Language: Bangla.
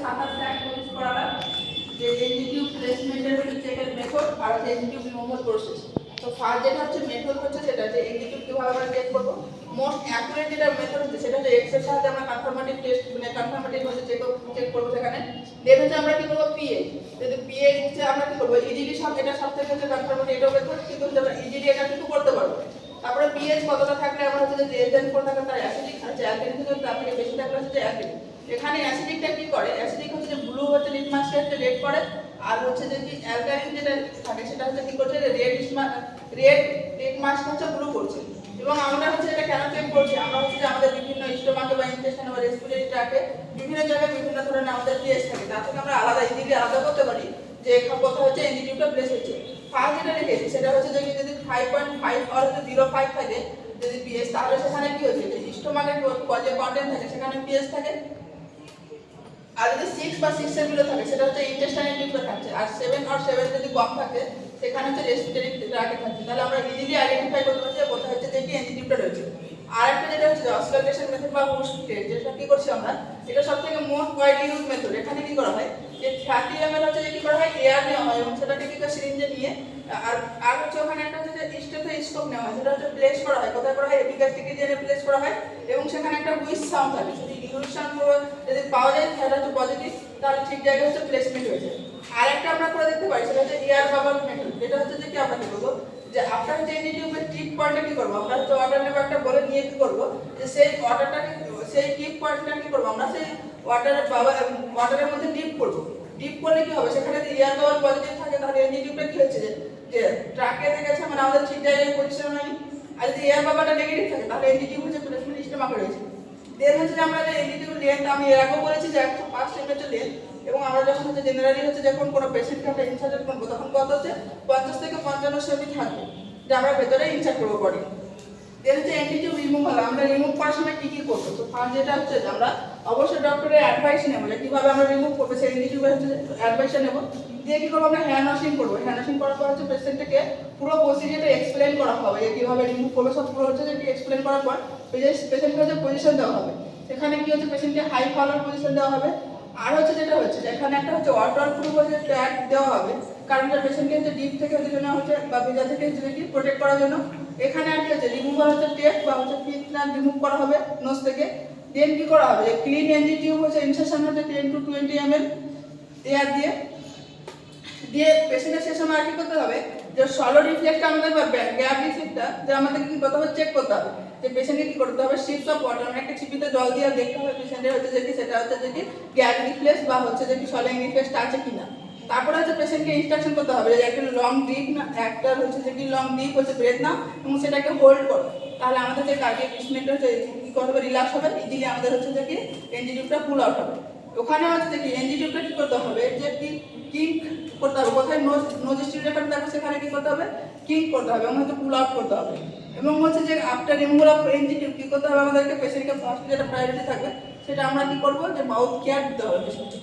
সাতাশ টাইম ইউজ করা যে এনজিটিউ প্লেসমেন্টের চেকের মেথড আর হচ্ছে এনজিটিউ রিমুভাল প্রসেস। তো ফার্স্ট যেটা হচ্ছে মেথড হচ্ছে সেটা যে এনজিটিউ কিভাবে আমরা চেক করব, মোস্ট অ্যাকুরেট যেটা মেথড হচ্ছে সেটা হচ্ছে এক্স এর সাহায্যে আমরা কনফার্মেটিভ টেস্ট মানে কনফার্মেটিভ হচ্ছে চেক করব সেখানে। দেন হচ্ছে আমরা কি করব পিএ, যদি পিএ হচ্ছে আমরা কি করব ইজিলি সব এটা সবথেকে হচ্ছে কনফার্মেটিভ এটা মেথড, কিন্তু আমরা ইজিলি এটা কিন্তু করতে পারবো। তারপরে পিএইচ কতটা থাকলে আমরা হচ্ছে যে লেস দেন 4 থাকলে তার অ্যাসিডিক আছে, অ্যালকালিন থেকে তার থেকে বেশি থাকলে হচ্ছে যে অ্যাসিডিক। এখানে অ্যাসিডিকটা কি করে, অ্যাসিডিক হচ্ছে যে ব্লু হচ্ছে লিটমাসকে হচ্ছে রেড করে, আর হচ্ছে যে কি অ্যালকালিন যেটা থাকে সেটা হচ্ছে কি করছে রেড লিটমাস হচ্ছে ব্লু করছে। এবং আমরা হচ্ছে এটা কেন চেক করছি, আমরা হচ্ছে যে আমাদের বিভিন্ন স্টোমাকে বা ইন্টেস্টাইনে বা রেসপিরেটরি ট্র্যাকে বিভিন্ন জায়গায় বিভিন্ন ধরনের আমাদের পিএইচ থাকে, তার থেকে আমরা আলাদা ইজিলি আলাদা করতে পারি যে কোথাও হচ্ছে এনজিটিউটা প্লেস হচ্ছে। ফার্স্ট যেটা লিখেছি সেটা হচ্ছে যে যদি 5.5 অর 0.5 থাকে যদি পিএইচ, তাহলে সেখানে কি হচ্ছে যে স্টোমাকের যে কন্টেন্ট থাকে সেখানে পিএইচ থাকে। আর যদি 6 বা 6 এর বিলো থাকে সেটা হচ্ছে ইন্টেস্টাইনাল টিউবে থাকছে, আর 7 অর 7 যদি কম থাকে সেখানে হচ্ছে রেসপিরেটরি ট্র্যাকে থাকছে। তাহলে আমরা ইজিলি আইডেন্টিফাই করতে পারছি যে কোথায় হচ্ছে যে কি এনজিটিউটা রয়েছে। আর একটা যেটা হচ্ছে অসকালটেশন মেথড বা হোস্ট টেস্ট, যেটা কি করছি আমরা, এটা সবথেকে মোস্ট ওয়াইডলি ইউজ মেথড। এখানে কি করা হয় যে 30 ml হচ্ছে যে কি করা হয় এয়ার নেওয়া হয় এবং সেটাকে কি করে সিরিঞ্জে নিয়ে আর হচ্ছে ওখানে একটা হচ্ছে যে স্টেথোস্কোপ নেওয়া হয়, সেটা হচ্ছে প্লেস করা হয়, কোথায় করা হয় এপিগাস্ট্রিক রিজিয়নে প্লেস করা হয় এবং সেখানে একটা হুইস সাউন্ড থাকে, যদি হুইস সাউন্ড যদি পাওয়া যায় তাহলে হচ্ছে পজিটিভ, তাহলে ঠিক জায়গায় হচ্ছে প্লেসমেন্ট হয়েছে। আর একটা আমরা করে দেখতে পারি সেটা হচ্ছে এয়ার বাবল মেথড, যেটা হচ্ছে যে কি আমরা কি করবো যে আপনার যে এনজিটিউবের টিপ পয়েন্টে কি করবো, আমরা হচ্ছে ওয়াটার নেব একটা বলে নিয়ে কি করবো যে সেই ওয়াটারটাকে সেই টিপ পয়েন্টটা কি করবো আমরা সেই ওয়াটারের মধ্যে ডিপ করবো। ডিপ করলে কি হবে, সেখানে যদি এয়ার বাবল পজিটিভ থাকে তাহলে এনজিটিউবটা কি হচ্ছে যে ট্র্যাকে গেছে মানে আমাদের ঠিক জায়গায় পজিশন হয়নি। আর যদি এয়ার বাবলটা নেগেটিভ থাকে তাহলে এনজিটিউব হচ্ছে প্লেসমেন্ট স্টোমাকে রয়েছে। দেন হচ্ছে যে আমরা যে এনজিটিউব লেন্থ আমি এর আগেও বলেছি যে 105 সেন্টিমিটার লেন্থ, এবং আমরা যখন হচ্ছে জেনারেলি হচ্ছে যখন কোনো পেশেন্টকে আমরা ইনসার্ট করবো তখন কত হচ্ছে 50 থেকে 55 সেমি থাকবে যে আমরা ভেতরে ইনসার্ট করবো বডি। দেন হচ্ছে এনজিটিউব রিমুভাল, আমরা রিমুভ করার সময় কি কি করবো, তো ফার্স্ট যেটা হচ্ছে যে আমরা অবশ্যই ডক্টরের অ্যাডভাইস নেবো যে কিভাবে আমরা রিমুভ করবো, সেই এনজিটিউবের হচ্ছে অ্যাডভাইসটা নেবো। দিয়ে কি করবো আমরা হ্যান্ড ওয়াশিং করবো, হ্যান্ড ওয়াশিং করার পর হচ্ছে পেশেন্টকে পুরো প্রসিজারটা এক্সপ্লেন করা হবে যে কিভাবে রিমুভ করবো, সব পুরো হচ্ছে যে এক্সপ্লেন করার পর পেশেন্টকে হচ্ছে পজিশন দেওয়া হবে, সেখানে কি হচ্ছে পেশেন্টকে হাই ফলোর পজিশন দেওয়া হবে। আর হচ্ছে যেটা হচ্ছে যে এখানে একটা হচ্ছে ওয়াটার প্রুফ হচ্ছে ট্যাগ দেওয়া হবে, কারণ যে পেশেন্টকে হচ্ছে ডিপ থেকে হচ্ছে জন্য হচ্ছে বা ভেজা থেকে হচ্ছে কি প্রোটেক্ট করার জন্য। এখানে আর কি হচ্ছে রিমুভার হচ্ছে টেপ বা হচ্ছে পিটনার রিমুভ করা হবে নোজ থেকে। দেন কি করা হবে যে ক্লিন এনজিটিউব হচ্ছে ইনসেশন হচ্ছে 10 to 20 ml এয়ার দিয়ে পেশেন্টের সে সময় আর কি করতে হবে যে সলো রিফ্লেক্সটা আমাদের বা গ্যাপ রিফ্লেক্সটা যে আমাদের কি করতে হবে চেক করতে হবে যে পেশেন্টকে কি করতে হবে শিপস অফ ওয়াটার মানে একটা ছিপিতে জল দিয়ে দেখতে হবে পেশেন্টের হচ্ছে যে কি সেটা হচ্ছে যে কি গ্যাপ রিফ্লেক্স বা হচ্ছে যে কি সলো রিফ্লেক্সটা আছে কিনা। তারপরে হচ্ছে পেশেন্টকে ইনস্ট্রাকশন করতে হবে যে একটা লং ডিপ না একটা হচ্ছে যে কি লং ডিপ হচ্ছে ব্রেথ নাও এবং সেটাকে হোল্ড করো, তাহলে আমাদের যে কার্ডিয়াক রিসমেন্ট হচ্ছে কি করবে রিল্যাক্স হবে, ইজিলি আমাদের হচ্ছে যে কি এনজিটিউবটা পুল আউট হবে। ওখানে হচ্ছে যে কি এনজিটিউবটা কি করতে হবে যে কি কিক করতে হবে, কোথায় নোজ স্টিমুলেটর থাকবে সেখানে কি করতে হবে কিক করতে হবে এবং হচ্ছে পুল আউট করতে হবে। এবং হচ্ছে যে আফটার রিমুভাল অফ এনজিটিউব কি করতে হবে আমাদেরকে পেশেন্টকে ফার্স্ট যেটা প্রায়োরিটি থাকবে সেটা আমরা কি করবো যে মাউথ কেয়ার দিতে হবে পেশেন্টকে।